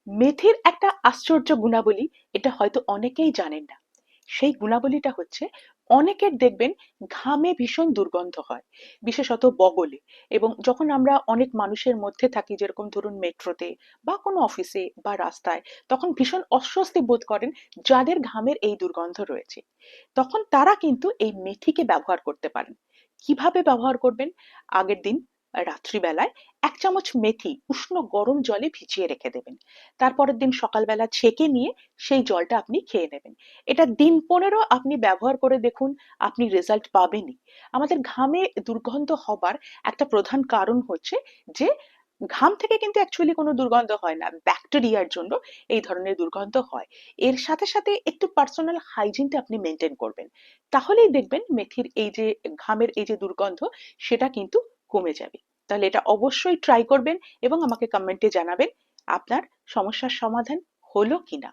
মেথির একটা আশ্চর্য গুণাবলী, এটা হয়তো অনেকেই জানেন না। সেই গুণাবলীটা হচ্ছে, অনেকের দেখবেন ঘামে ভীষণ দুর্গন্ধ হয়, বিশেষত বগলে। এবং যখন আমরা অনেক মানুষের মধ্যে থাকি, যেরকম ধরুন মেট্রোতে বা কোনো অফিসে বা রাস্তায়, তখন ভীষণ অস্বস্তি বোধ করেন যাদের ঘামের এই দুর্গন্ধ রয়েছে। তখন তারা কিন্তু এই মেথিকে ব্যবহার করতে পারেন। কিভাবে ব্যবহার করবেন? আগের দিন রাত্রিবেলায় 1 চামচ মেথি উষ্ণ গরম জলে ভিজিয়ে রেখে দেবেন। তারপরের দিন সকালবেলা ছেঁকে নিয়ে সেই জলটা আপনি খেয়ে নেবেন। এটা দিন 15 আপনি ব্যবহার করে দেখুন, আপনি রেজাল্ট পাবেনই। আমাদের ঘামে দুর্গন্ধ হবার একটা প্রধান কারণ হচ্ছে যে, ঘাম থেকে কিন্তু অ্যাকচুয়ালি কোনো দুর্গন্ধ হয় না, ব্যাকটেরিয়ার জন্য এই ধরনের দুর্গন্ধ হয়। এর সাথে সাথে একটু পার্সোনাল হাইজিনটা আপনি মেনটেন করবেন, তাহলেই দেখবেন মেথির এই যে ঘামের এই যে দুর্গন্ধ, সেটা কিন্তু কমে যাবে। তাহলে এটা অবশ্যই ট্রাই করবেন এবং আমাকে কমেন্টে জানাবেন আপনার সমস্যার সমাধান হলো কিনা।